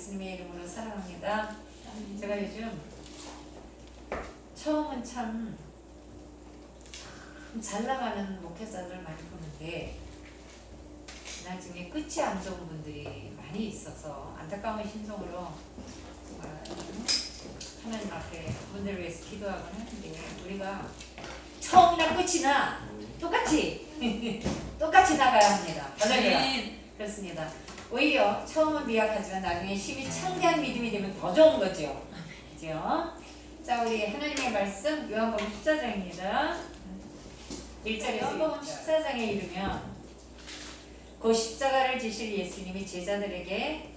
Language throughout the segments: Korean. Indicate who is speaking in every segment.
Speaker 1: 예수님의 이름으로 사랑합니다. 제가 요즘 처음은 참 잘 나가는 목회자들 많이 보는데 나중에 끝이 안 좋은 분들이 많이 있어서 안타까운 심정으로 하나님 앞에 그분들을 위해서 기도하곤 하는데, 우리가 처음이나 끝이나 똑같이 나가야 합니다. 할렐루야. 그렇습니다. 오히려 처음은 미약하지만 나중에 힘이 창대한 믿음이 되면 더 좋은 거죠. 그죠? 자, 우리 하나님의 말씀 요한복음 14장입니다. 1절에서 요한복음 14장에 이르면 그 십자가를 지실 예수님이 제자들에게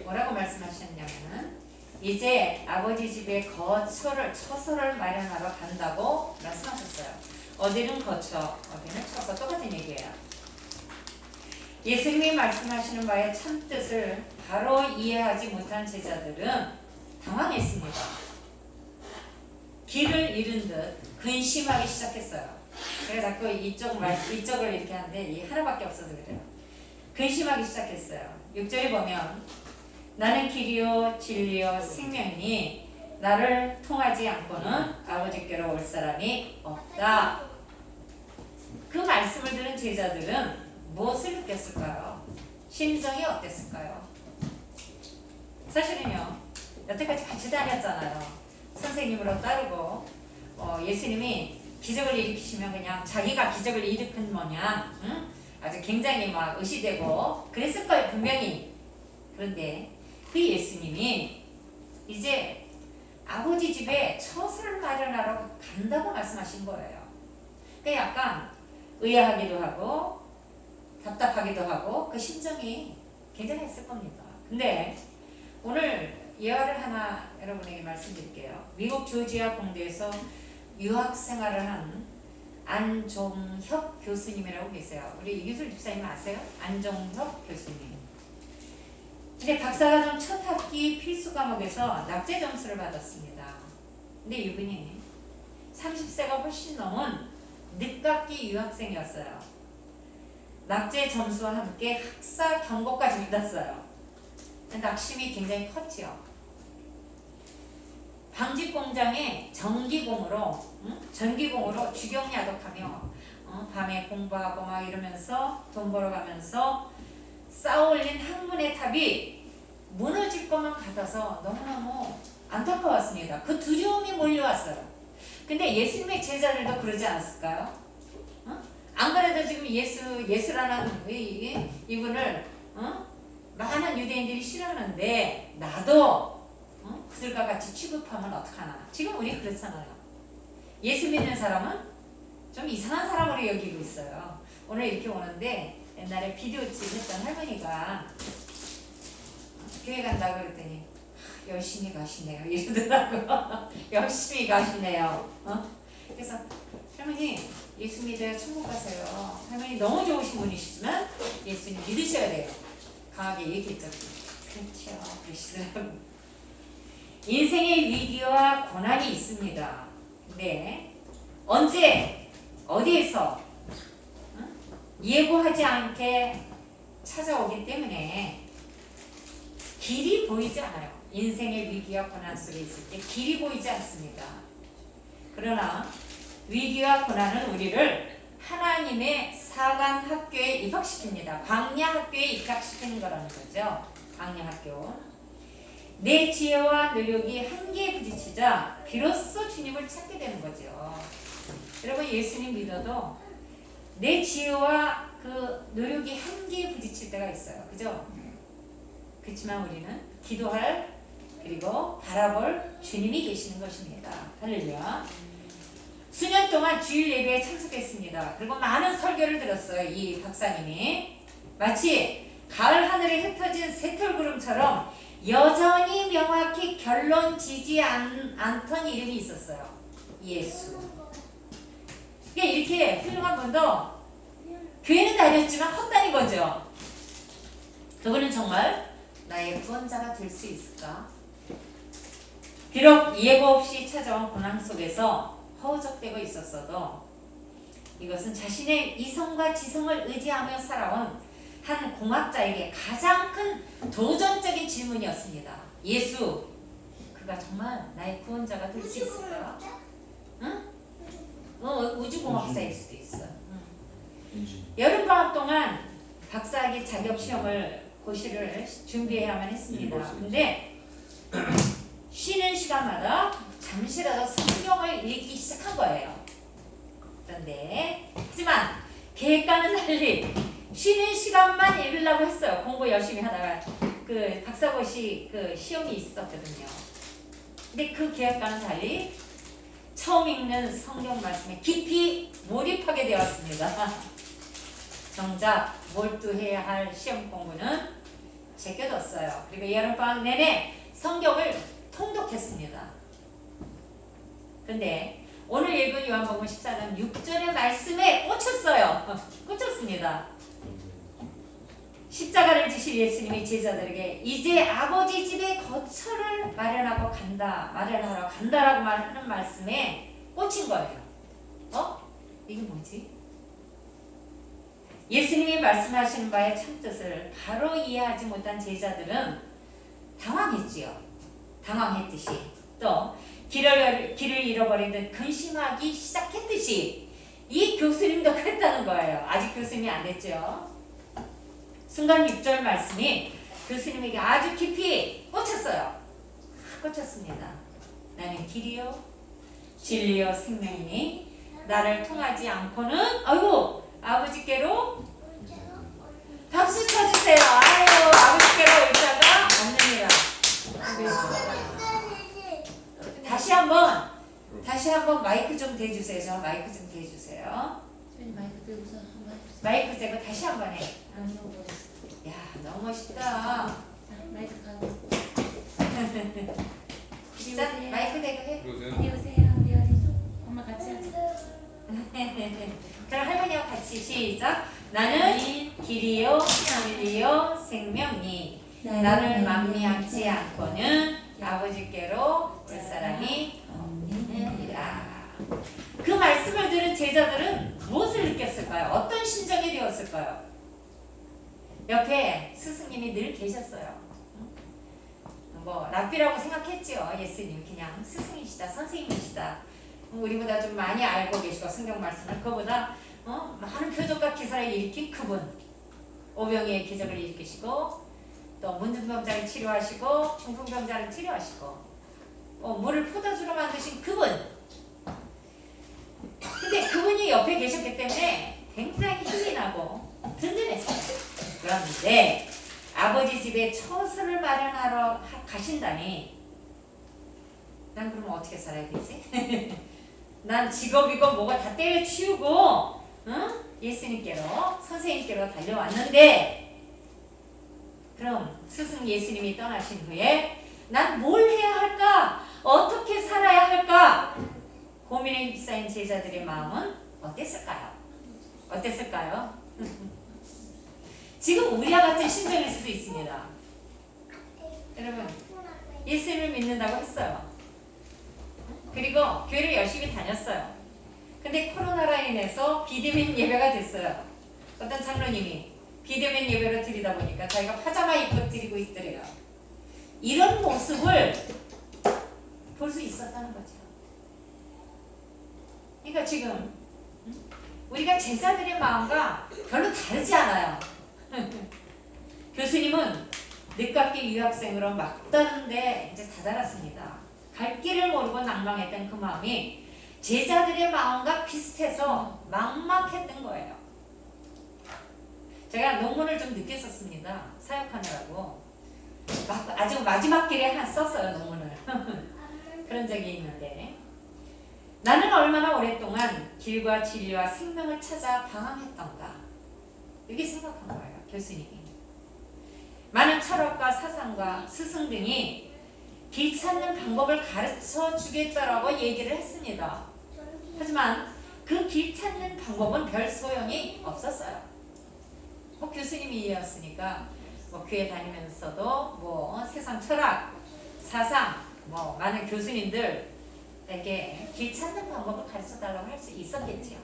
Speaker 1: 뭐라고 말씀하셨냐면, 이제 아버지 집에 처소를 마련하러 간다고 말씀하셨어요. 어디는 거처, 어디는 처소, 똑같은 얘기예요. 예수님이 말씀하시는 바의 참뜻을 바로 이해하지 못한 제자들은 당황했습니다. 길을 잃은 듯 근심하기 시작했어요. 그래서 자꾸 이쪽을 이렇게 하는데 이 하나밖에 없어서 그래요. 근심하기 시작했어요. 6절에 보면 나는 길이요 진리요 생명이니 나를 통하지 않고는 아버지께로 올 사람이 없다. 그 말씀을 들은 제자들은 무엇을 느꼈을까요? 심정이 어땠을까요? 사실은요, 여태까지 같이 다녔잖아요. 선생님으로 따르고 예수님이 기적을 일으키시면 그냥 자기가 기적을 일으킨 모양 아주 굉장히 막 의시되고 그랬을 거예요, 분명히. 그런데 그 예수님이 이제 아버지 집에 처소를 마련하러 간다고 말씀하신 거예요. 그러니까 약간 의아하기도 하고 답답하기도 하고 그 심정이 굉장했을 겁니다. 근데 오늘 예화를 하나 여러분에게 말씀드릴게요. 미국 조지아 공대에서 유학 생활을 한 안종혁 교수님이라고 계세요. 우리 이규슬 집사님 아세요? 안종혁 교수님. 근데 박사과정 첫 학기 필수 과목에서 납제 점수를 받았습니다. 근데 이분이 30세가 훨씬 넘은 늦깎이 유학생이었어요. 납제 점수와 함께 학사 경고까지 받았어요. 낙심이 굉장히 컸지요. 방직 공장에 전기공으로 주경야독하며 밤에 공부하고 막 이러면서 돈 벌어가면서 쌓아올린 학문의 탑이 무너질 것만 같아서 너무너무 안타까웠습니다. 그 두려움이 몰려왔어요. 근데 예수님의 제자들도 그러지 않았을까요? 안 그래도 지금 예수라는 이분을 많은 유대인들이 싫어하는데 나도 그들과 같이 취급하면 어떡하나. 지금 우리 그렇잖아요. 예수 믿는 사람은 좀 이상한 사람으로 여기고 있어요. 오늘 이렇게 오는데 옛날에 비디오집 했던 할머니가 교회 간다고 그랬더니 열심히 가시네요 이러더라고요. 열심히 가시네요. 그래서 할머니 예수 믿어야 천국 가세요. 할머니 너무 좋으신 분이시지만 예수님 믿으셔야 돼요. 강하게 얘기했죠. 그렇죠. 그러시더라고요. 인생의 위기와 고난이 있습니다. 근데 언제 어디에서 예고하지 않게 찾아오기 때문에 길이 보이지 않아요. 인생의 위기와 고난 속에 있을 때 길이 보이지 않습니다. 그러나 위기와 고난은 우리를 하나님의 사관 학교에 입학시킵니다. 광야 학교에 입학시키는 거라는 거죠. 광야 학교. 내 지혜와 노력이 한계에 부딪히자 비로소 주님을 찾게 되는 거죠. 여러분 예수님 믿어도 내 지혜와 그 노력이 한계에 부딪힐 때가 있어요. 그죠? 그렇지만 우리는 기도할 그리고 바라볼 주님이 계시는 것입니다. 할렐루야. 수년 동안 주일 예배에 참석했습니다. 그리고 많은 설교를 들었어요. 이 박사님이 마치 가을 하늘에 흩어진 새털구름처럼 여전히 명확히 결론 지지 않던 이름이 있었어요. 예수. 그러니까 이렇게 훌륭한 분도 교회는 다녔지만 헛다닌 거죠. 그분은 정말 나의 구원자가 될 수 있을까? 비록 예고 없이 찾아온 고난 속에서 허우적대고 있었어도 이것은 자신의 이성과 지성을 의지하며 살아온 한 공학자에게 가장 큰 도전적인 질문이었습니다. 예수, 그가 정말 나의 구원자가 될 수 있을까? 응? 우주공학자일 수도 있어. 응. 여름방학 동안 박사학위 자격시험을 고시를 준비해야만 했습니다. 근데 쉬는 시간마다 잠시라도 성경을 읽기 시작한 거예요. 그런데 하지만 계획과는 달리 쉬는 시간만 읽으려고 했어요. 공부 열심히 하다가 그 박사고시 그 시험이 있었거든요. 근데 그 계획과는 달리 처음 읽는 성경 말씀에 깊이 몰입하게 되었습니다. 정작 몰두해야 할 시험 공부는 제껴뒀어요. 그리고 여름방학 내내 성경을 통독했습니다. 근데 오늘 읽은 요한복음 14장 6절의 말씀에 꽂혔어요. 꽂혔습니다. 십자가를 지실 예수님이 제자들에게 이제 아버지 집에 거처를 마련하러 간다라고 말하는 말씀에 꽂힌 거예요. 이게 뭐지? 예수님이 말씀하시는 바의 참뜻을 바로 이해하지 못한 제자들은 당황했지요. 당황했듯이 또 길을 잃어버린 듯 근심하기 시작했듯이 이 교수님도 그랬다는 거예요. 아직 교수님이 안 됐죠. 순간 6절 말씀이 교수님에게 아주 깊이 꽂혔어요. 꽂혔습니다. 나는 길이요 진리요 생명이니 나를 통하지 않고는 아버지께로 박수 쳐주세요. 아버지께로 올 자가 없느니라. 다시 한번 마이크 좀 대주세요. 저 마이크 좀 대주세요.
Speaker 2: 마이크 들고서 한번 해보세요.
Speaker 1: 마이크 대고 다시 한번 해. 야, 너무 멋있다.
Speaker 2: 자, 마이크 가고.
Speaker 1: 자, 마이크 대고 해.
Speaker 2: 어디 오세요. 어디 오세요. 엄마 같이 하자.
Speaker 1: 그럼 할머니와 같이 시작. 나는 길이요 진리요 생명이 나를 만미하지 않고는 아버지께로 올 사람이 없느니라. 그 말씀을 들은 제자들은 무엇을 느꼈을까요? 어떤 심정이 되었을까요? 옆에 스승님이 늘 계셨어요. 랍비라고 생각했지요. 예수님 그냥 스승이시다, 선생님이시다. 우리보다 좀 많이 알고 계시고 성경 말씀을 그거보다 많은 표적과 기사를 일으킨 그분, 오병이의 기적을 일으키시고 또 문둥병자를 치료하시고 중풍병자를 치료하시고 물을 포도주로 만드신 그분. 근데 그분이 옆에 계셨기 때문에 굉장히 힘이 나고 든든했어요. 그런데 아버지 집에 처소를 마련하러 가신다니 난 그러면 어떻게 살아야 되지? 난 직업이고 뭐가 다 때려치우고 예수님께로 선생님께로 달려왔는데 그럼 스승 예수님이 떠나신 후에 난 뭘 해야 할까? 어떻게 살아야 할까? 고민에 휩싸인 제자들의 마음은 어땠을까요? 지금 우리와 같은 심정일 수도 있습니다. 여러분 예수님을 믿는다고 했어요. 그리고 교회를 열심히 다녔어요. 근데 코로나로 인해서 비대면 예배가 됐어요. 어떤 장로님이 비대면 예배를 드리다 보니까 자기가 파자마 입고 드리고 있더래요. 이런 모습을 볼 수 있었다는 거죠. 그러니까 지금 우리가 제자들의 마음과 별로 다르지 않아요. 교수님은 늦깎이 유학생으로 막 떠는데 이제 다 자랐습니다. 갈 길을 모르고 낭망했던 그 마음이 제자들의 마음과 비슷해서 막막했던 거예요. 제가 논문을 좀 늦게 썼습니다. 사역하느라고. 아주 마지막 길에 썼어요, 논문을. 그런 적이 있는데 나는 얼마나 오랫동안 길과 진리와 생명을 찾아 방황했던가 이렇게 생각한 거예요, 교수님이. 많은 철학과 사상과 스승 등이 길 찾는 방법을 가르쳐 주겠다라고 얘기를 했습니다. 하지만 그 길 찾는 방법은 별 소용이 없었어요. 교수님이었으니까 교회 다니면서도 세상 철학, 사상, 많은 교수님들에게 길 찾는 방법을 가르쳐 달라고 할 수 있었겠지요.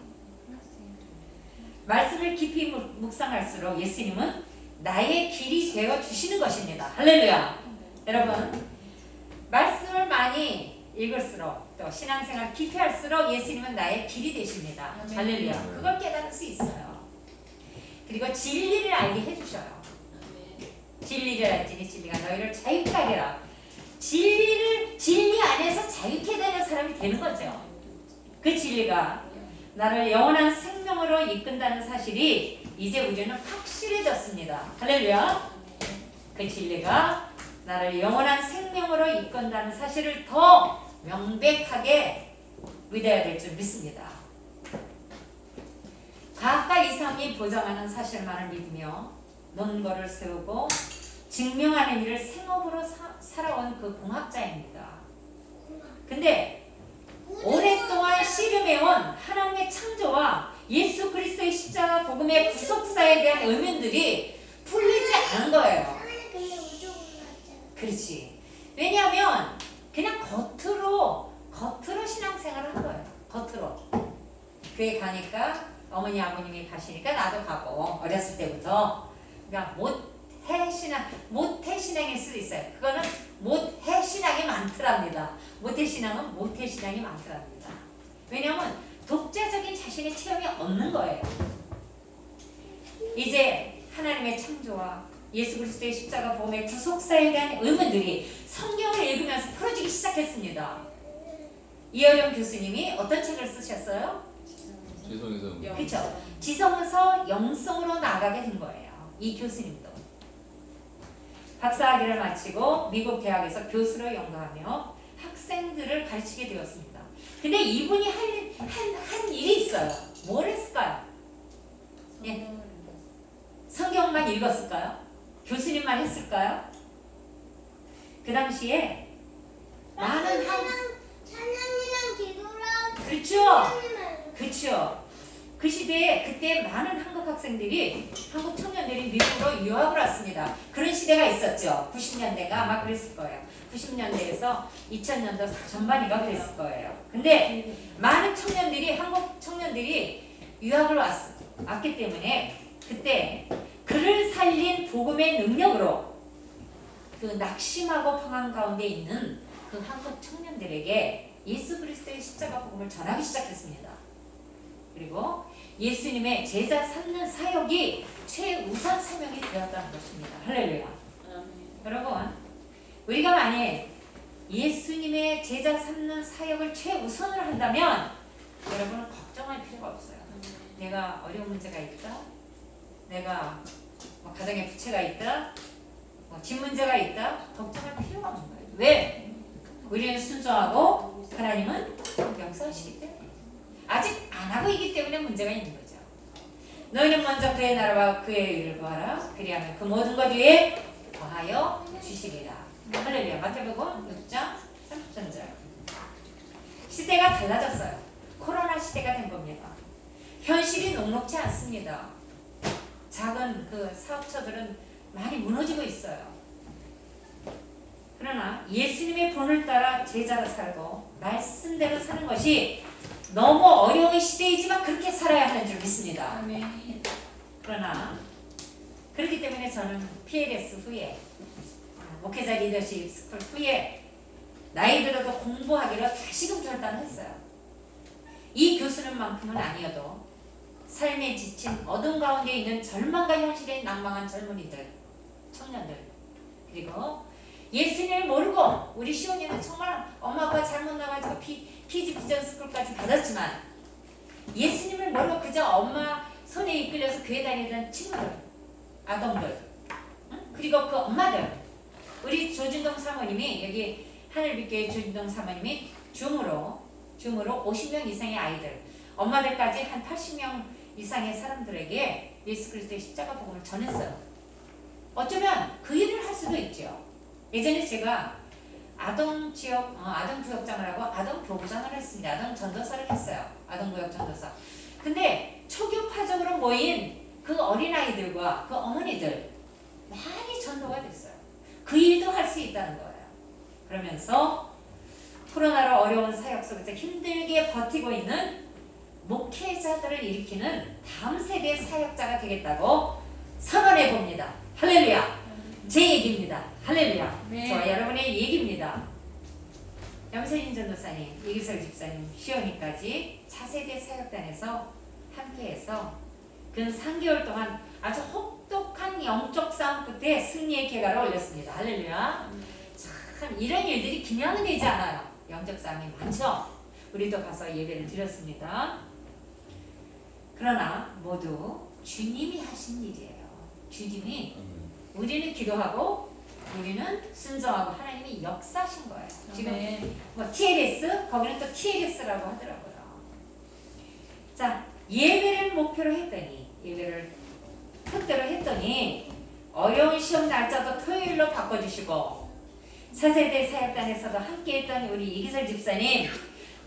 Speaker 1: 말씀을 깊이 묵상할수록 예수님은 나의 길이 되어 주시는 것입니다. 할렐루야. 여러분, 말씀을 많이 읽을수록 또 신앙생활 깊이 할수록 예수님은 나의 길이 되십니다.
Speaker 2: 아멘.
Speaker 1: 할렐루야. 그걸 깨달을 수 있어요. 그리고 진리를 알게 해주셔요. 진리를 알지니 진리가 너희를 자유케 하리라. 진리 안에서 자유케 되는 사람이 되는 거죠. 그 진리가 나를 영원한 생명으로 이끈다는 사실이 이제 우리는 확실해졌습니다. 할렐루야. 그 진리가 나를 영원한 생명으로 이끈다는 사실을 더 명백하게 믿어야 될 줄 믿습니다. 과학과 이성이 보장하는 사실만을 믿으며 논거를 세우고 증명하는 일을 생업으로 살아온 그 공학자입니다. 근데 오랫동안 씨름해온 하나님의 창조와 예수 그리스도의 십자가 복음의 구속사에 대한 의문들이 풀리지 않은 거예요. 그렇지. 왜냐하면 그냥 겉으로 신앙생활을 한 거예요. 겉으로. 교회 가니까 어머니 아버님이 가시니까 나도 가고 어렸을 때부터 그러니까 모태 신앙일 수도 있어요. 그거는 모태 신앙이 많더랍니다. 모태 신앙은 모태 신앙이 많더랍니다. 왜냐하면 독자적인 자신의 체험이 없는 거예요. 이제 하나님의 창조와 예수 그리스도의 십자가 복음의 구속사에 대한 의문들이 성경을 읽으면서 풀어지기 시작했습니다. 이어영 교수님이 어떤 책을 쓰셨어요?
Speaker 3: 지성에서
Speaker 1: 그렇죠. 지성에서 영성으로 나아가게 된 거예요. 이 교수님도 박사학위를 마치고 미국 대학에서 교수로 연구하며 학생들을 가르치게 되었습니다. 근데 이분이 한 일이 있어요. 뭘 했을까요? 예. 성경만 읽었을까요? 교수님만 했을까요? 그 당시에 많은
Speaker 4: 찬양이랑 기도랑
Speaker 1: 그렇죠. 그 시대에 그때 많은 한국 학생들이 한국 청년들이 미국으로 유학을 왔습니다. 그런 시대가 있었죠. 90년대가 아마 그랬을 거예요. 90년대에서 2000년도 전반인가 그랬을 거예요. 근데 많은 청년들이 한국 청년들이 유학을 왔기 때문에 그때 그를 살린 복음의 능력으로 그 낙심하고 방황 가운데 있는 그 한국 청년들에게 예수 그리스도의 십자가 복음을 전하기 시작했습니다. 그리고 예수님의 제자 삼는 사역이 최우선 사명이 되었다는 것입니다. 할렐루야. 여러분, 우리가 만약 예수님의 제자 삼는 사역을 최우선으로 한다면 여러분은 걱정할 필요가 없어요. 내가 어려운 문제가 있다. 내가 가정에 부채가 있다. 집 문제가 있다. 걱정할 필요가 없는 거예요. 왜? 우리는 순수하고 하나님은 역사하시기 때문에. 아직 안 하고 있기 때문에 문제가 있는 거죠. 너희는 먼저 그의 나라와 그의 의를 구하라. 그리하면 그 모든 것 위에 더하여 주시리라. 할렐루야. 마태복음 6장 33절. 시대가 달라졌어요. 코로나 시대가 된 겁니다. 현실이 녹록지 않습니다. 작은 그 사업처들은 많이 무너지고 있어요. 그러나 예수님의 본을 따라 제자로 살고 말씀대로 사는 것이 너무 어려운 시대이지만 그렇게 살아야 하는 줄 믿습니다. 그러나 그렇기 때문에 저는 PLS 후에 목회자 리더십 스쿨 후에 나이 들어도 공부하기로 다시금 결단했어요. 이 교수님만큼은 아니어도 삶에 지친 어둠 가운데 있는 절망과 현실에 낭망한 젊은이들, 청년들, 그리고 예수님을 모르고 우리 시온이는 정말 엄마 아빠 잘못 나가지고 PG 비전 스쿨까지 받았지만 예수님을 모르고 그저 엄마 손에 이끌려서 교회 다니던 친구들, 아동들, 그리고 그 엄마들, 우리 조진동 사모님이 여기 하늘빛교회 조진동 사모님이 줌으로 50명 이상의 아이들, 엄마들까지 한 80명 이상의 사람들에게 예수 그리스도의 십자가 복음을 전했어요. 어쩌면 그 일을 할 수도 있죠. 예전에 제가 아동지역, 아동구역장을 하고 아동교구장을 했습니다. 아동전도사를 했어요. 아동구역 전도사. 근데 초교파적으로 모인 그 어린아이들과 그 어머니들 많이 전도가 됐어요. 그 일도 할 수 있다는 거예요. 그러면서 코로나로 어려운 사역 속에서 힘들게 버티고 있는 목회자들을 일으키는 다음 세대의 사역자가 되겠다고 선언해 봅니다. 할렐루야. 제 얘기입니다. 할렐루야.
Speaker 2: 네.
Speaker 1: 저와 여러분의 얘기입니다. 염세인 전도사님, 이기설 집사님, 시어니까지 차세대 사역단에서 함께해서 근 3개월 동안 아주 혹독한 영적 싸움 끝에 승리의 개가를 올렸습니다. 할렐루야. 참 이런 일들이 기명은 되지 않아요. 영적 싸움이 많죠. 우리도 가서 예배를 드렸습니다. 그러나 모두 주님이 하신 일이에요. 주님이 우리는 기도하고 우리는 순종하고 하나님이 역사하신 거예요. 지금
Speaker 2: 아멘.
Speaker 1: 뭐 TLS 거기는 또 TLS라고 하더라고요. 자, 예배를 목표로 했더니 예배를 토대로 했더니 어려운 시험 날짜도 토요일로 바꿔주시고 차세대 사역단에서도 함께했던 우리 이기설 집사님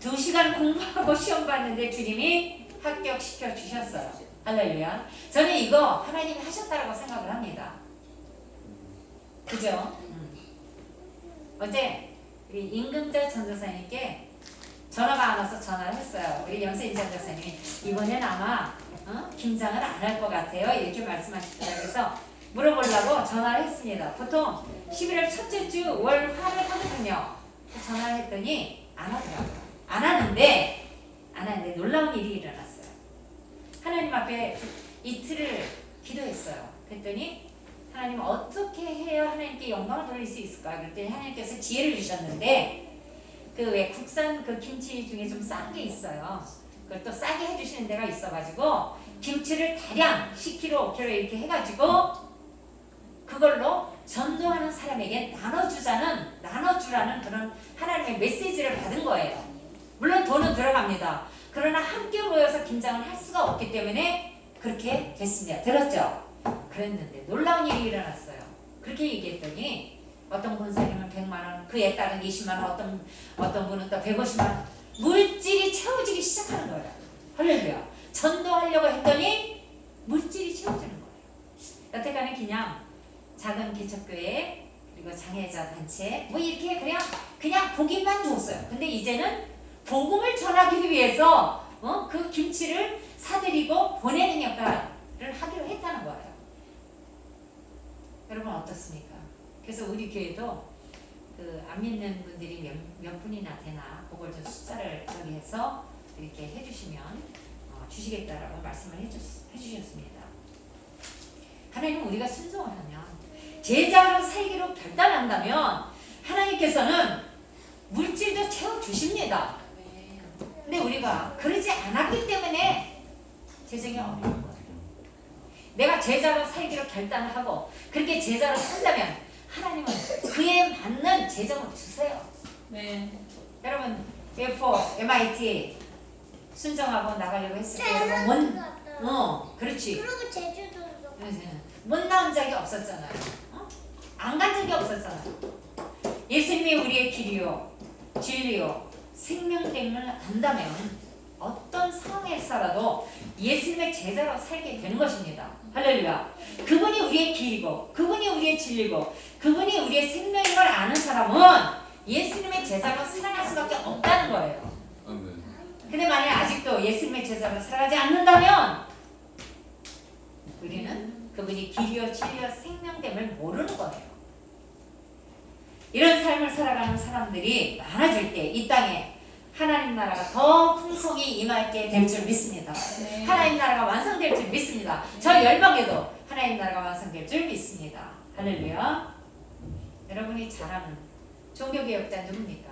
Speaker 1: 2시간 공부하고 시험 봤는데 주님이 합격시켜 주셨어요. 할렐루야. 저는 이거 하나님이 하셨다라고 생각을 합니다. 그죠? 어제 우리 임금자 전도사님께 전화가 안 와서 전화를 했어요. 우리 염세인 전도사님이 이번엔 아마 김장을 안 할 것 같아요. 이렇게 말씀하시더라고요. 그래서 물어보려고 전화를 했습니다. 보통 11월 첫째 주 월 화를 하거든요. 전화를 했더니 안 하더라고요. 안 하는데 놀라운 일이 일어났어요. 하나님 앞에 이틀을 기도했어요. 그랬더니 하나님 어떻게 해야 하나님께 영광을 돌릴 수 있을까? 그랬더니 하나님께서 지혜를 주셨는데 그 왜 국산 그 김치 중에 좀 싼 게 있어요. 그걸 또 싸게 해주시는 데가 있어가지고 김치를 대량 10kg, 5kg 이렇게 해가지고 그걸로 전도하는 사람에게 나눠주라는 그런 하나님의 메시지를 받은 거예요. 물론 돈은 들어갑니다. 그러나 함께 모여서 김장을 할 수가 없기 때문에 그렇게 됐습니다. 들었죠? 그랬는데 놀라운 일이 일어났어요. 그렇게 얘기했더니 어떤 권사님은 100만원, 그에 따른 20만원, 어떤 분은 또 150만원 물질이 채워지기 시작하는 거예요. 할렐루야. 전도하려고 했더니 물질이 채워지는 거예요. 여태까지는 그냥 작은 개척교회 그리고 장애자 단체 뭐 이렇게 그냥 보기만 줬어요. 근데 이제는 복음을 전하기 위해서 그 김치를 사드리고 보내는 역할을 하기로 했다는 거예요. 여러분 어떻습니까? 그래서 우리 교회도 그 안 믿는 분들이 몇 분이나 되나 그걸 좀 숫자를 저기 해서 이렇게 해주시면 주시겠다라고 말씀을 해주셨습니다. 하나님은 우리가 순종을 하면 제자로 살기로 결단한다면 하나님께서는 물질도 채워주십니다. 근데 우리가 그러지 않았기 때문에 재정이 어려운 거예요. 내가 제자로 살기로 결단을 하고 그렇게 제자로 산다면 하나님은 그에 맞는 재정을 주세요.
Speaker 2: 네.
Speaker 1: 여러분 F4, MIT 순정하고 나가려고 했을 때 여러분 그렇지.
Speaker 4: 그리고 제주도도
Speaker 1: 못 나온 적이 없었잖아요. 안 간 적이 없었잖아요. 예수님이 우리의 길이요 진리요 생명됨을 안다면 어떤 상황에서라도 예수님의 제자로 살게 되는 것입니다. 할렐루야. 그분이 우리의 길이고 그분이 우리의 진리고 그분이 우리의 생명인 걸 아는 사람은 예수님의 제자로 살아갈 수밖에 없다는 거예요.
Speaker 3: 아멘.
Speaker 1: 근데 만약 아직도 예수님의 제자로 살아가지 않는다면 우리는 그분이 길이요 진리요 생명됨을 모르는 거예요. 이런 삶을 살아가는 사람들이 많아질 때 이 땅에 하나님 나라가 더 풍성히 임하게 될 줄 믿습니다.
Speaker 2: 네.
Speaker 1: 하나님 나라가 완성될 줄 믿습니다. 저 열방에도 하나님 나라가 완성될 줄 믿습니다. 할렐루야. 여러분이 잘 아는 종교개혁자 누굽니까?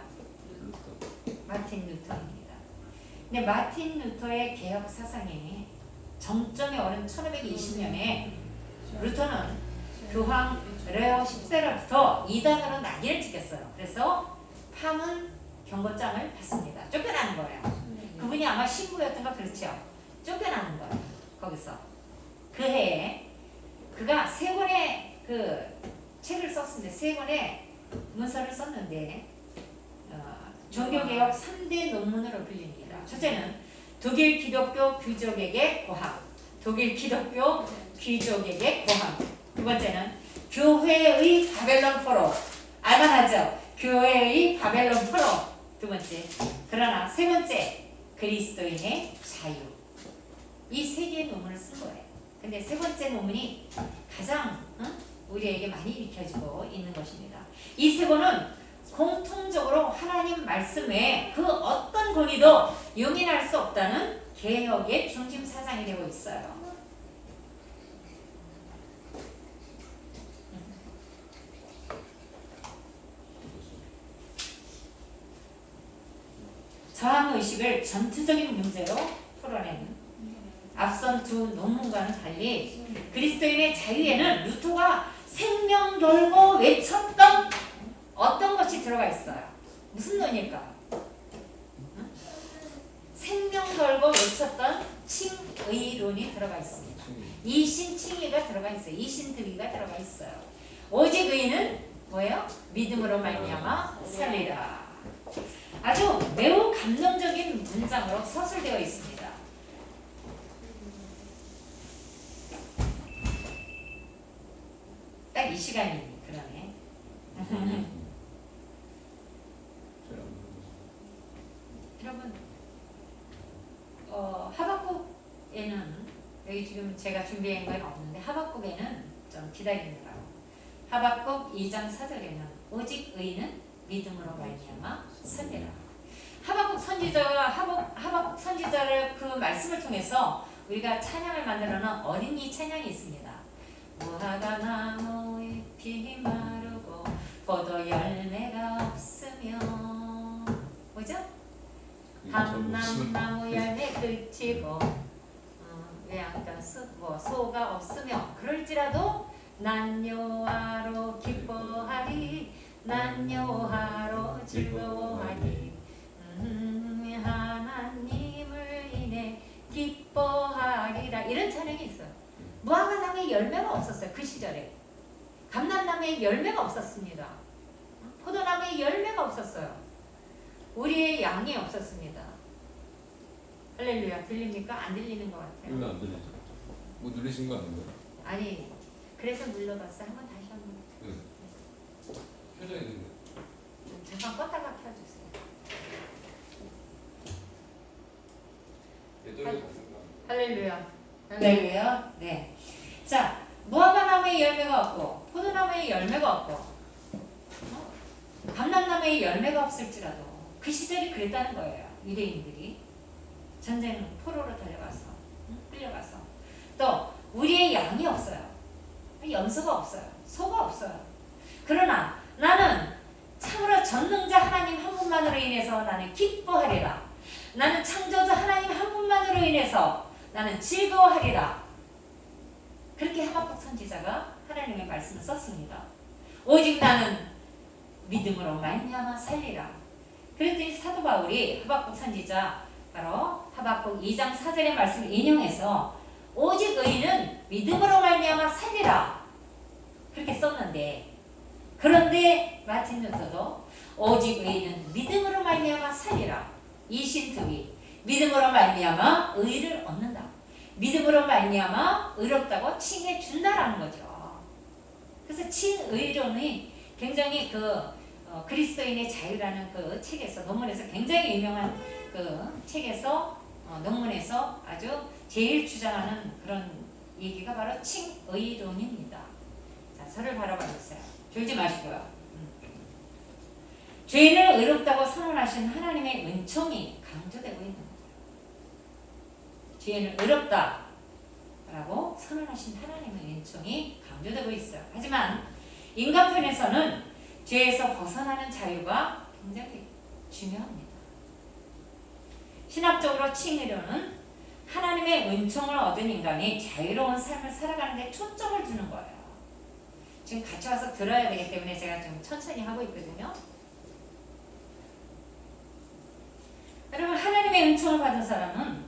Speaker 1: 마틴 루터입니다. 근데 마틴 루터의 개혁 사상이 정점에 오른 1520년에 루터는 교황 레오 10세로부터 이단으로 낙인을 찍혔어요. 그래서 파문 경고장을 받습니다. 쫓겨나는 거예요. 그분이 아마 신부였던가 그렇죠. 쫓겨나는 거예요. 거기서 그 해에 그가 3권의 그 책을 썼는데 3권의 문서를 썼는데 종교개혁 3대 논문으로 불립니다. 첫째는 독일 기독교 귀족에게 고함, 독일 기독교 귀족에게 고함. 두 번째는 교회의 바벨론 포로, 알만하죠? 교회의 바벨론 포로. 두 번째, 그러나 세 번째, 그리스도인의 자유. 이 3개의 논문을 쓴 거예요. 근데 세 번째 논문이 가장 우리에게 많이 익혀지고 있는 것입니다. 이 세 권은 공통적으로 하나님 말씀 외에 그 어떤 권위도 용인할 수 없다는 개혁의 중심 사상이 되고 있어요. 저항의식을 전투적인 문제로 풀어내는 앞선 두 논문과는 달리 그리스도인의 자유에는 루터가 생명 걸고 외쳤던 어떤 것이 들어가 있어요. 무슨 논일까? 응? 생명 걸고 외쳤던 칭의론이 들어가 있습니다. 이신칭의가 들어가 있어요. 이신득의가 들어가 있어요. 오직 의는 뭐예요? 믿음으로 말미암아 살리라. 아주 매우 감동적인 문장으로 서술되어 있습니다. 딱 이 시간이 그러네. 여러분, 하박국에는 여기 지금 제가 준비한 건 없는데 하박국에는 좀 기다리느라고 하박국 2장 4절에는 오직 의는 믿음으로 말미암아 살리라. 하박국 선지자의 그 말씀을 통해서 우리가 찬양을 만들어놓은 어린이 찬양이 있습니다. 무화과 나무 잎이 마르고 포도 열매가 없으며 뭐죠? 감람나무 열매 그치고 외양간 소가 없으며 그럴지라도 난 여호와로 기뻐하리 난 여호와로 즐거워하리 하나님을 인해 기뻐하리라. 이런 찬양이 있어요. 무화과나무에 열매가 없었어요. 그 시절에 감람나무에 열매가 없었습니다. 포도나무에 열매가 없었어요. 우리의 양이 없었습니다. 할렐루야. 들립니까? 안 들리는 것 같아요.
Speaker 3: 왜 안 들리죠? 뭐 누르신 거 아닌가요?
Speaker 1: 아니 그래서 눌러봤어요. 한번 다시 한번.
Speaker 3: 네. 표정이 되네.
Speaker 1: 잠깐 껐다가 켜주세요. 할렐루야. 할렐루야. 네. 자, 무화과나무에 열매가 없고 포도나무에 열매가 없고 감람나무에 열매가 없을지라도 그 시절이 그랬다는 거예요. 유대인들이 전쟁 포로로 달려가서 끌려가서 또 우리의 양이 없어요. 염소가 없어요. 소가 없어요. 그러나 나는 참으로 전능자 하나님 한 분만으로 인해서 나는 기뻐하리라. 나는 창조자 하나님 한 분만으로 인해서 나는 즐거워하리라. 그렇게 하박국 선지자가 하나님의 말씀을 썼습니다. 오직 나는 믿음으로 말미암아 살리라. 그랬더니 사도 바울이 하박국 선지자 바로 하박국 2장 4절의 말씀을 인용해서 오직 의인은 믿음으로 말미암아 살리라. 그렇게 썼는데 그런데 마틴 루터도 오직 의인은 믿음으로 말미암아 살리라. 이신득의 믿음으로 말미암아 의를 얻는다. 믿음으로 말미암아 의롭다고 칭해 준다라는 거죠. 그래서 칭의론이 굉장히 그리스도인의 자유라는 그 책에서 논문에서 굉장히 유명한 그 책에서 논문에서 아주 제일 주장하는 그런 얘기가 바로 칭의론입니다. 자, 저를 바라봐 주세요. 졸지 마시고요. 죄인을 의롭다고 선언하신 하나님의 은총이 강조되고 있는 거예요. 죄인을 의롭다라고 선언하신 하나님의 은총이 강조되고 있어요. 하지만 인간 편에서는 죄에서 벗어나는 자유가 굉장히 중요합니다. 신학적으로 칭의론은 하나님의 은총을 얻은 인간이 자유로운 삶을 살아가는 데 초점을 두는 거예요. 지금 같이 와서 들어야 되기 때문에 제가 좀 천천히 하고 있거든요. 여러분, 하나님의 은총을 받은 사람은,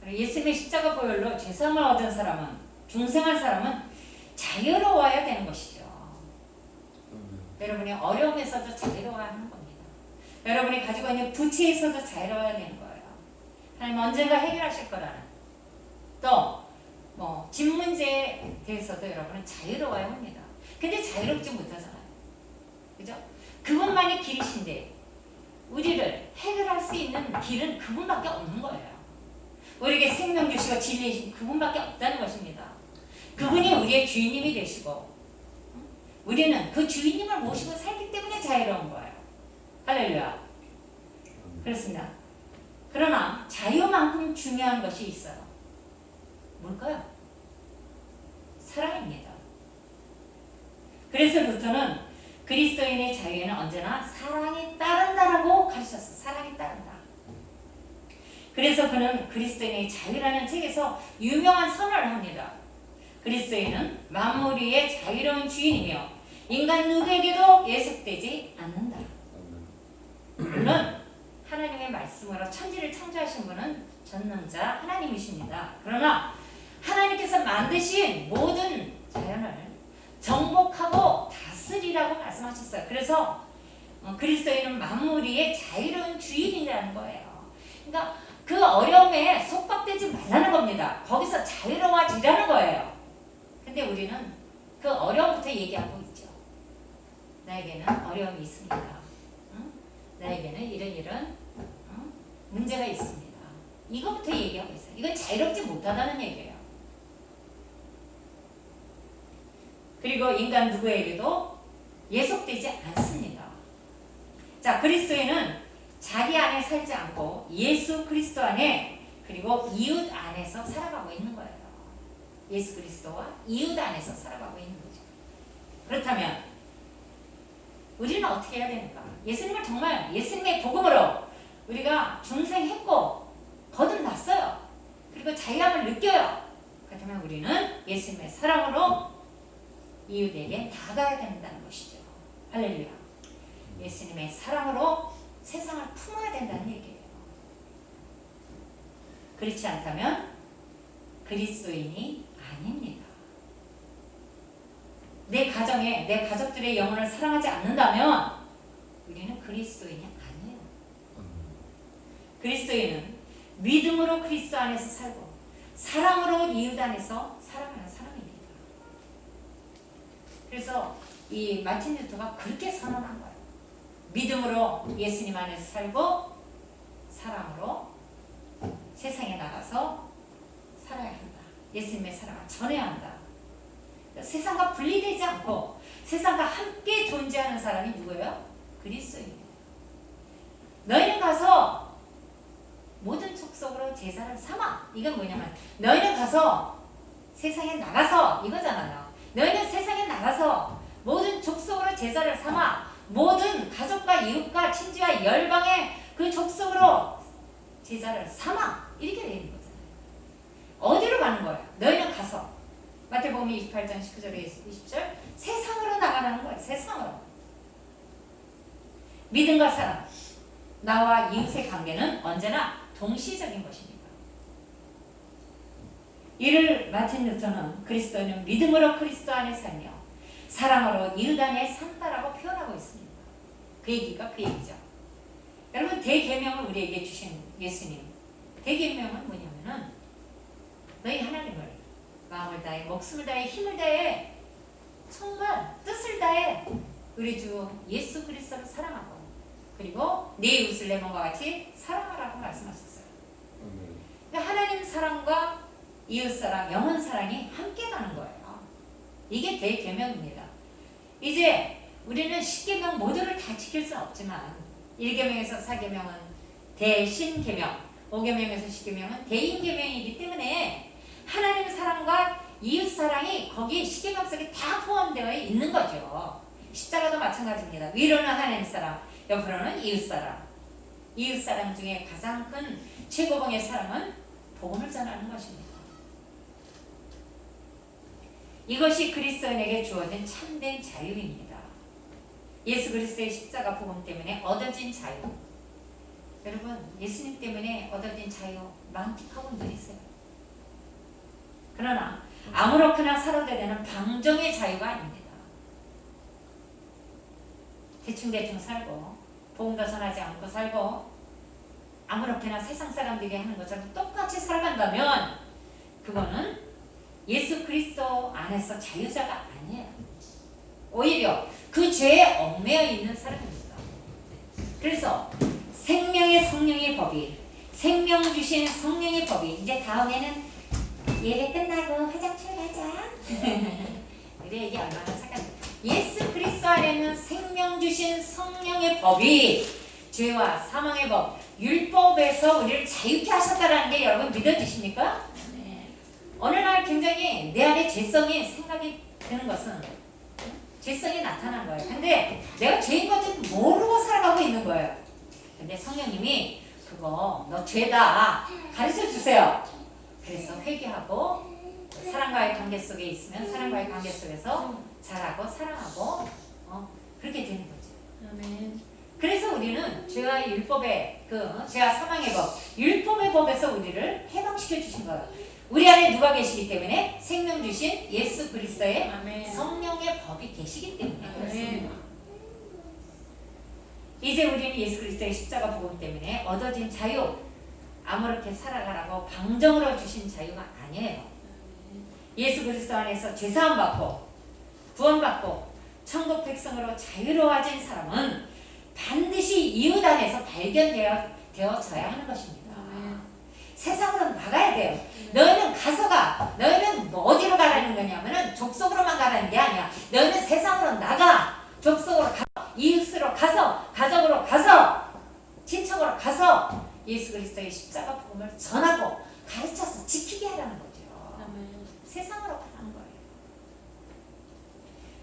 Speaker 1: 예수님의 십자가 보혈로 죄사함을 얻은 사람은, 중생한 사람은 자유로워야 되는 것이죠. 여러분이 어려움에서도 자유로워야 하는 겁니다. 여러분이 가지고 있는 부채에서도 자유로워야 되는 거예요. 하나님 언젠가 해결하실 거라는. 또 집 문제에 대해서도 여러분은 자유로워야 합니다. 근데 자유롭지 못하잖아요. 그죠? 그분만이 길이신데 우리를 해결할 수 있는 길은 그분밖에 없는 거예요. 우리에게 생명 주시고 진리이신 그분밖에 없다는 것입니다. 그분이 우리의 주인님이 되시고 우리는 그 주인님을 모시고 살기 때문에 자유로운 거예요. 할렐루야. 그렇습니다. 그러나 자유만큼 중요한 것이 있어요. 뭘까요? 사랑입니다. 그래서 루터는 그리스도인의 자유에는 언제나 사랑이 따른다라고 가르쳤어. 사랑이 따른다. 그래서 그는 그리스도인의 자유라는 책에서 유명한 선언을 합니다. 그리스도인은 만물 위의 자유로운 주인이며 인간 누구에게도 예속되지 않는다. 물론 하나님의 말씀으로 천지를 창조하신 분은 전능자 하나님이십니다. 그러나 하나님께서 만드신 모든 자연을 정복하고 다스리라고 말씀하셨어요. 그래서 그리스도인은 만물 위의 자유로운 주인이라는 거예요. 그러니까 그 어려움에 속박되지 말라는 겁니다. 거기서 자유로워지라는 거예요. 근데 우리는 그 어려움부터 얘기하고 있죠. 나에게는 어려움이 있습니다. 응? 나에게는 이런 문제가 있습니다. 이거부터 얘기하고 있어요. 이건 자유롭지 못하다는 얘기예요. 그리고 인간 누구에게도 예속되지 않습니다. 자, 그리스도인은 자기 안에 살지 않고 예수 그리스도 안에 그리고 이웃 안에서 살아가고 있는 거예요. 예수 그리스도와 이웃 안에서 살아가고 있는 거죠. 그렇다면 우리는 어떻게 해야 됩니까? 예수님을 정말 예수님의 복음으로 우리가 중생했고 거듭났어요. 그리고 자유함을 느껴요. 그렇다면 우리는 예수님의 사랑으로 이웃에게 다가가야 된다는 것이죠. 할렐루야. 예수님의 사랑으로 세상을 품어야 된다는 얘기예요. 그렇지 않다면 그리스도인이 아닙니다. 내 가정에 내 가족들의 영혼을 사랑하지 않는다면 우리는 그리스도인이 아니에요. 그리스도인은 믿음으로 그리스도 안에서 살고 사랑으로 이웃 안에서 살아가는 사람입니다. 그래서 이 마틴 루터가 그렇게 선언한 거예요. 믿음으로 예수님 안에서 살고 사랑으로 세상에 나가서 살아야 한다. 예수님의 사랑을 전해야 한다. 세상과 분리되지 않고 세상과 함께 존재하는 사람이 누구예요? 그리스도인이에요. 너희는 가서 모든 족속으로 제사를 삼아. 이건 뭐냐면 너희는 가서 세상에 나가서 이거잖아요. 너희는 세상에 나가서 모든 족속으로 제사를 삼아 모든 가족과 이웃과 친지와 열방의 그 족속으로 제사를 삼아. 이렇게 되어 있는 거잖아요. 어디로 가는 거예요? 너희는 가서 마태복음 28장 19절에 20절 세상으로 나가라는 거예요. 세상으로. 믿음과 사랑, 나와 이웃의 관계는 언제나 동시적인 것입니다. 이를 마틴 루터는 그리스도는 믿음으로 그리스도 안에 살며 사랑으로 이웃 안에 산다라고 표현하고 있습니다. 그 얘기가 그 얘기죠. 여러분 대계명을 우리에게 주신 예수님, 대계명은 뭐냐면은 너희 하나님을 마음을 다해 목숨을 다해 힘을 다해 정말 뜻을 다해 우리 주 예수 그리스도를 사랑하고 그리고 내 이웃을 내 몸과 같이 사랑하라고 말씀하셨어요. 그러니까 하나님 사랑과 이웃 사랑, 영혼 사랑이 함께 가는 거예요. 이게 대계명입니다. 이제 우리는 10계명 모두를 다 지킬 수는 없지만 1계명에서 4계명은 대신계명, 5계명에서 10계명은 대인계명이기 때문에 하나님 사랑과 이웃 사랑이 거기 10계명 속에 다 포함되어 있는 거죠. 십자가도 마찬가지입니다. 위로는 하나님 사랑, 옆으로는 이웃 사랑. 이웃 사랑 중에 가장 큰 최고봉의 사랑은 복음을 전하는 것입니다. 이것이 그리스도인에게 주어진 참된 자유입니다. 예수 그리스도의 십자가 복음 때문에 얻어진 자유. 여러분 예수님 때문에 얻어진 자유 만끽하고 있어요. 그러나 아무렇게나 살아도 되는 방종의 자유가 아닙니다. 대충대충 살고 복음도 전하지 않고 살고 아무렇게나 세상 사람들이 하는 것처럼 똑같이 살아간다면 그거는 예수 그리스도 안에서 자유자가 아니에요. 오히려 그 죄에 얽매여 있는 사람입니다. 그래서 생명의 성령의 법이 생명 주신 성령의 법이 이제 다음에는 예배 끝나고 화장실 가자. 우리 얘기 얼마나 착한 예수 그리스도 안에는 생명 주신 성령의 법이 죄와 사망의 법, 율법에서 우리를 자유케 하셨다는 게 여러분 믿어지십니까?
Speaker 2: 네.
Speaker 1: 어느 날 굉장히 내 안에 죄성이 생각이 드는 것은 죄성이 나타난 거예요. 근데 내가 죄인 것을 모르고 살아가고 있는 거예요. 근데 성령님이 그거 너 죄다 가르쳐 주세요. 그래서 회개하고 사랑과의 관계 속에 있으면 사랑과의 관계 속에서 잘하고 사랑하고 그렇게 되는 거죠.
Speaker 2: 아멘.
Speaker 1: 그래서 우리는 죄와 율법의 죄와 사망의 법, 율법의 법에서 우리를 해방시켜 주신 거예요. 우리 안에 누가 계시기 때문에 생명 주신 예수 그리스도의
Speaker 2: 아멘.
Speaker 1: 성령의 법이 계시기 때문에
Speaker 2: 아멘.
Speaker 1: 그렇습니다. 이제 우리는 예수 그리스도의 십자가 복음 때문에 얻어진 자유, 아무렇게 살아가라고 방정으로 주신 자유가 아니에요. 예수 그리스도 안에서 죄사함 받고 구원받고 천국 백성으로 자유로워진 사람은 반드시 이웃 안에서 발견되어져야 하는 것입니다.
Speaker 2: 아멘.
Speaker 1: 세상으로 나가야 돼요. 너희는 가서가. 너희는 어디로 가라는 거냐면은 족속으로만 가라는 게 아니야. 너희는 세상으로 나가. 족속으로 가. 이웃으로 가서, 가족으로 가서, 친척으로 가서 예수 그리스도의 십자가 복음을 전하고 가르쳐서 지키게 하라는 거죠.
Speaker 2: 아멘.
Speaker 1: 세상으로 가는 거예요.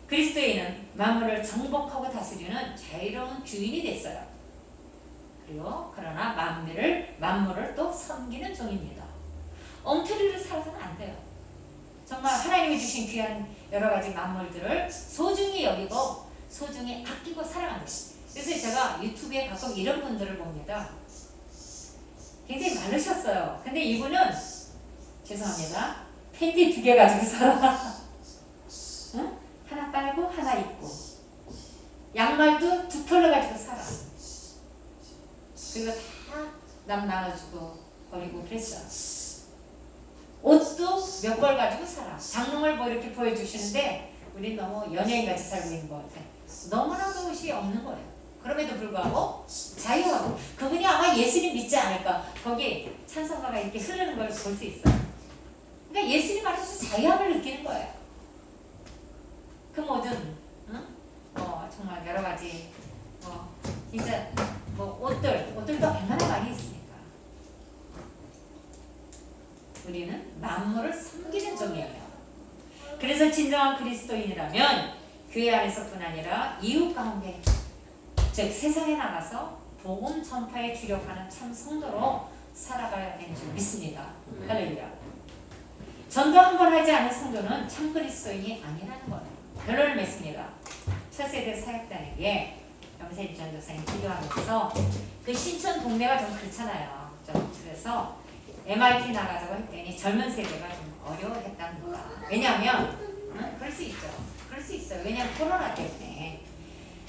Speaker 1: 그리스도인은 만물을 정복하고 다스리는 자유로운 주인이 됐어요. 그리고 그러나 만물을 또 섬기는 종입니다. 엉터리로 살아서는 안 돼요. 정말 하나님이 주신 귀한 여러 가지 만물들을 소중히 여기고 소중히 아끼고 사랑하는 것입니다. 그래서 제가 유튜브에 가끔 이런 분들을 봅니다. 굉장히 많으셨어요. 근데 이분은 죄송합니다. 팬티 2개 가지고 살아. 응? 하나 빨고 하나 입고 양말도 2켤레 가지고 살아. 그리고 다 남 나눠주고 버리고 그랬어. 옷도 몇 벌 가지고 살아. 장롱을 뭐 이렇게 보여주시는데 우리 너무 연예인같이 살고 있는 것 같아. 너무나도 옷이 없는 거예요. 그럼에도 불구하고 자유하고 그분이 아마 예수님 믿지 않을까. 거기 찬송가가 이렇게 흐르는 걸 볼 수 있어요. 그러니까 예수님 안에서 자유함을 느끼는 거예요. 그 모든 정말 여러 가지 진짜 옷들도 얼마나 많이 있습니까? 우리는 만물을 섬기는 종이에요. 그래서 진정한 그리스도인이라면 교회 안에서뿐 아니라 이웃 가운데 즉 세상에 나가서 복음 전파에 주력하는 참 성도로 살아가야 되는 줄 믿습니다. 할렐루야. 전도 한 번 하지 않은 성도는 참 그리스도인이 아니라는 거예요. 결론을 맺습니다. 차세대 사역단에게 염세일 전도사님 기도하면서 그 신촌 동네가 좀 그렇잖아요. 그래서 MIT 나가자고 했더니 젊은 세대가 좀 어려워했답니다. 왜냐하면 그럴 수 있죠. 그럴 수 있어요. 왜냐하면 코로나 때문에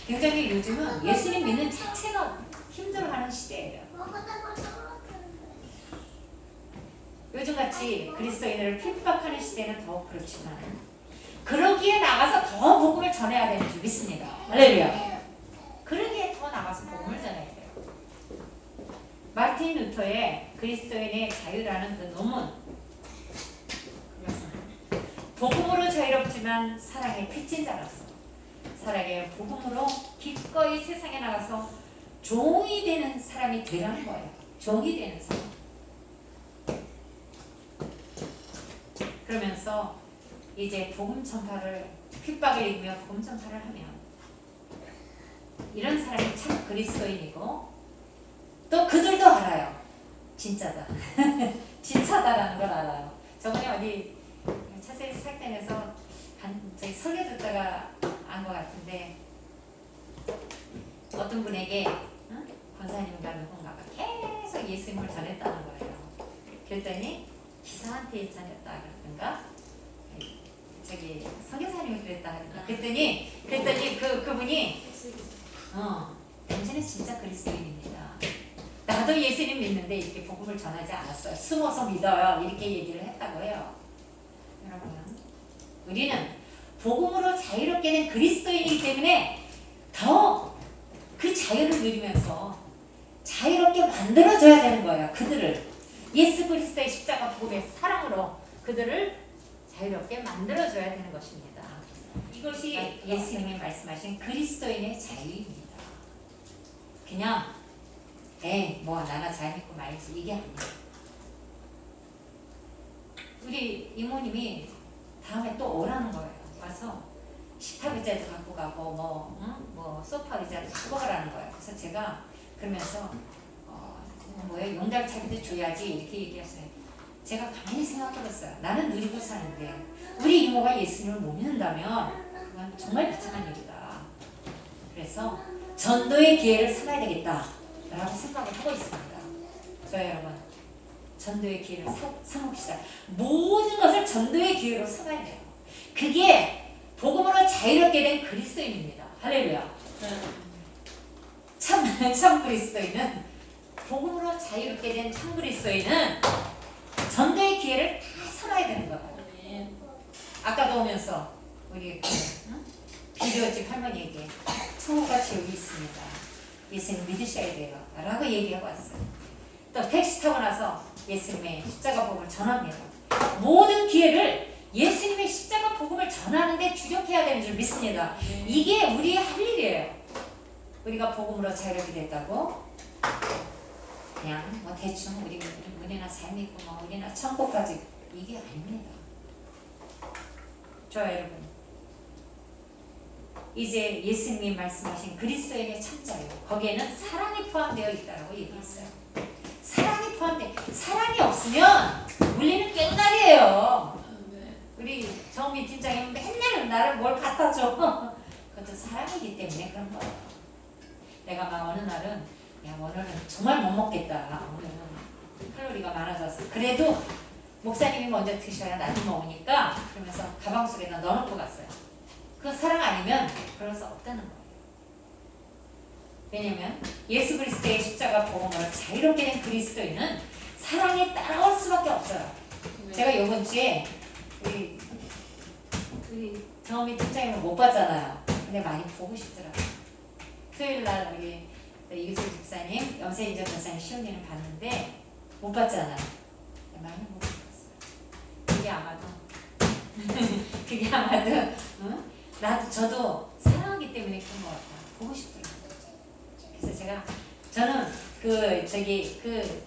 Speaker 1: 굉장히 요즘은 예수님 믿는 자체가 힘들어하는 시대예요. 요즘같이 그리스도인을 핍박하는 시대는 더욱 그렇지만 그러기에 나가서 더 복음을 전해야 되는 줄 믿습니다. 할렐루야. 그러기에 더 나가서 복음을 전해야 돼요. 마틴 루터의 그리스도인의 자유라는 그 논문, 복음으로 자유롭지만 사랑의 픽진자로서 사랑의 복음으로 기꺼이 세상에 나가서 종이 되는 사람이 되라는 거예요. 종이 되는 사람. 그러면서 이제 복음 전파를 핍박을 입으며 복음 전파를 하면 이런 사람이 참 그리스도인이고 또 그들도 알아요. 진짜다. 진짜다라는 걸 알아요. 저번에 어디 차세대 사역단에서 저희 설교 듣다가 안 것 같은데 어떤 분에게 권사님과 누군가가 계속 예수님을 전했다는 거예요. 그랬더니 기사한테 전했다 그러던가 저기 선교사님이 그랬다 하던가 그랬더니 그분이 당신은 진짜 그리스도인입니다. 나도 예수님 믿는데 이렇게 복음을 전하지 않았어요. 숨어서 믿어요. 이렇게 얘기를 했다고 해요. 여러분, 우리는 복음으로 자유롭게 된 그리스도인이기 때문에 더 그 자유를 누리면서 자유롭게 만들어줘야 되는 거예요. 그들을 예수 그리스도의 십자가 복음의 사랑으로 그들을 자유롭게 만들어줘야 되는 것입니다. 이것이 예수님이 말씀하신 그리스도인의 자유입니다. 그냥 뭐 나나 잘 믿고 말지 이게 아니에요. 우리 이모님이 다음에 또 오라는 거예요. 와서 식탁 의자도 갖고 가고 뭐 소파 의자도 갖고 가라는 거예요. 그래서 제가 그러면서 용달차기도 줘야지 이렇게 얘기했어요. 제가 가만히 생각해봤어요. 나는 누리고 사는데 우리 이모가 예수님을 못 믿는다면 그건 정말 비참한 일이다. 그래서 전도의 기회를 삼아야 되겠다 라고 생각을 하고 있습니다. 저희 여러분, 전도의 기회를 삼읍시다. 모든 것을 전도의 기회로 삼아야 돼요. 그게 복음으로 자유롭게 된 그리스도인입니다. 할렐루야. 참 그리스도인은, 복음으로 자유롭게 된 참 그리스도인은 전도의 기회를 다 삼아야 되는 거예요. 아까도 오면서 우리 비료집 할머니에게 천국과 지옥이 있습니다. 예수님 믿으셔야 돼요 라고 얘기하고 왔어요. 또 택시 타고 나서 예수님의 십자가 복음을 전합니다. 모든 기회를 예수님의 십자가 복음을 전하는 데 주력해야 되는 줄 믿습니다. 이게 우리의 할 일이에요. 우리가 복음으로 자유롭게 됐다고 그냥 뭐 대충 우리나 잘 믿고 우리나 천국까지, 이게 아닙니다. 좋아요 여러분, 이제 예수님이 말씀하신 그리스도인의 참자유, 거기에는 사랑이 포함되어 있다고 얘기했어요. 사랑이 사랑이 없으면 우리는 꽹과리예요. 우리 정미 팀장님 맨날 나를 뭘 갖다 줘. 그것도 사랑이기 때문에 그런 거예요. 내가 막 어느 날은 오늘은 정말 못 먹겠다. 오늘은 칼로리가 많아져서 그래도 목사님이 먼저 드셔야 나도 먹으니까 그러면서 가방 속에다 넣어놓고 갔어요. 그 사랑 아니면 그럴 수 없다는 거예요. 왜냐면 예수 그리스도의 십자가 복음으로 자유롭게 된 그리스도인은 사랑에 따라올 수밖에 없어요. 제가 이번 주에 우리 정미 팀장님을 못 봤잖아요. 근데 많이 보고 싶더라고요. 토요일 날 우리 이규철 집사님, 염세인정 전사님 시험리는 봤는데 못 봤잖아요. 많이 보고 싶었어요. 그게 아마도 응? 저도 사랑하기 때문에 그런 것 같아요. 보고 싶더라고요. 그래서 저는 그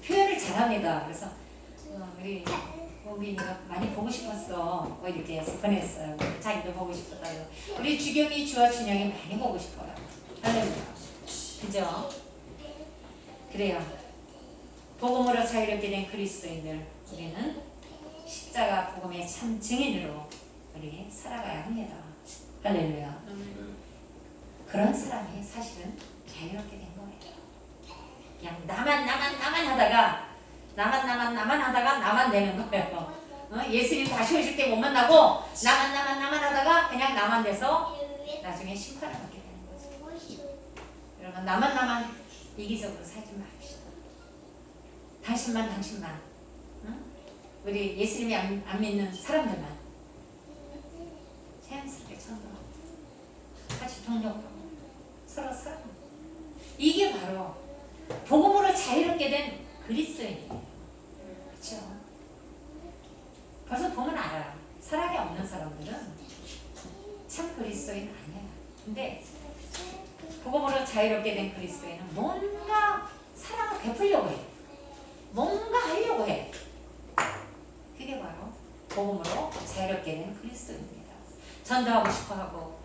Speaker 1: 표현을 잘합니다. 그래서 우리 모빈이가 많이 보고 싶었어. 이렇게 해서 보냈어요. 자기도 보고 싶었다고. 우리 주경이, 주와 준영이 많이 보고 싶어요. 할렐루야. 그죠? 그래요. 복음으로 자유롭게 된 그리스도인들, 우리는 십자가 복음의 참 증인으로 우리 살아가야 합니다. 할렐루야. 그런 사람이 사실은 자유롭게 된 거예요. 그냥 나만 하다가 나만 되는 거예요. 예수님 다시 오실 때 못 만나고 나만 하다가 그냥 나만 돼서 나중에 심판을 받게 되는 거죠. 여러분, 나만 이기적으로 살지 맙시다. 당신만, 응? 우리 예수님이 안 믿는 사람들만 자연스럽게 전도하고 같이 동력하고 서로 사랑하고, 이게 바로 복음으로 자유롭게 된 그리스도인이에요. 그렇죠? 벌써 보면 알아요. 사랑이 없는 사람들은 참 그리스도인 아니에요. 근데 복음으로 자유롭게 된 그리스도인은 뭔가 사랑을 베풀려고 해. 뭔가 하려고 해. 그게 바로 복음으로 자유롭게 된 그리스도입니다. 전도하고 싶어하고,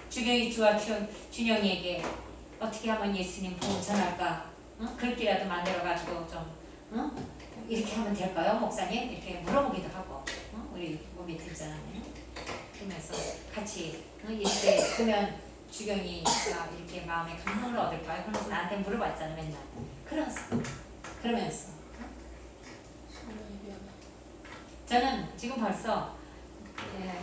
Speaker 1: 주경이, 주와 준영이에게 어떻게 하면 예수님 복음 전할까? 글귀라도 만들어가지고 좀 이렇게 하면 될까요, 목사님? 이렇게 물어보기도 하고, 우리 몸이 들잖아요. 그러면서 같이 이렇게 보면 주경이가 이렇게 마음에 감동을 얻을까요? 그러면서 나한테 물어봤잖아요, 맨날. 그러면서 저는 지금 벌써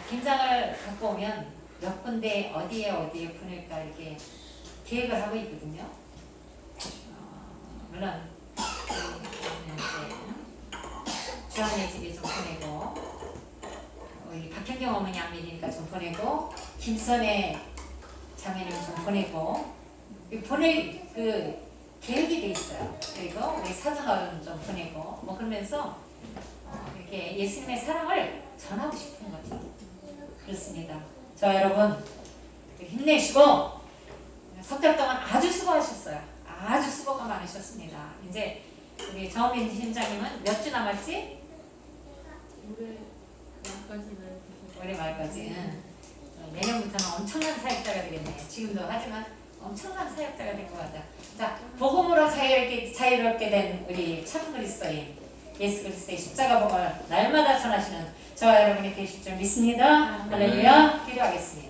Speaker 1: 김장을 갖고 오면 몇 군데 어디에 보낼까 이렇게 계획을 하고 있거든요. 물론 주한의 집에 좀 보내고, 우리 박현경 어머니 안 믿으니까 좀 보내고, 김선의 자매님 좀 보내고, 보낼 그 계획이 돼 있어요. 그리고 우리 사정어른 좀 보내고, 뭐 그러면서 이렇게 예수님의 사랑을 전하고 싶은 거죠. 그렇습니다. 자, 여러분 힘내시고 석 달 동안 아주 수고하셨어요. 아주 수고가 많으셨습니다. 이제 우리 정민 팀장님은 몇 주 남았지?
Speaker 2: 올해 말까지는
Speaker 1: 올해 말까지. 내년부터는 엄청난 사역자가 되겠네. 지금도 하지만 엄청난 사역자가 될 것 같아. 자, 복음으로 자유롭게 된 우리 참 그리스도인 예수 그리스도의 십자가 복음을 날마다 전하시는 저와 여러분이 되실 줄 믿습니다. 할렐루야. 기도하겠습니다.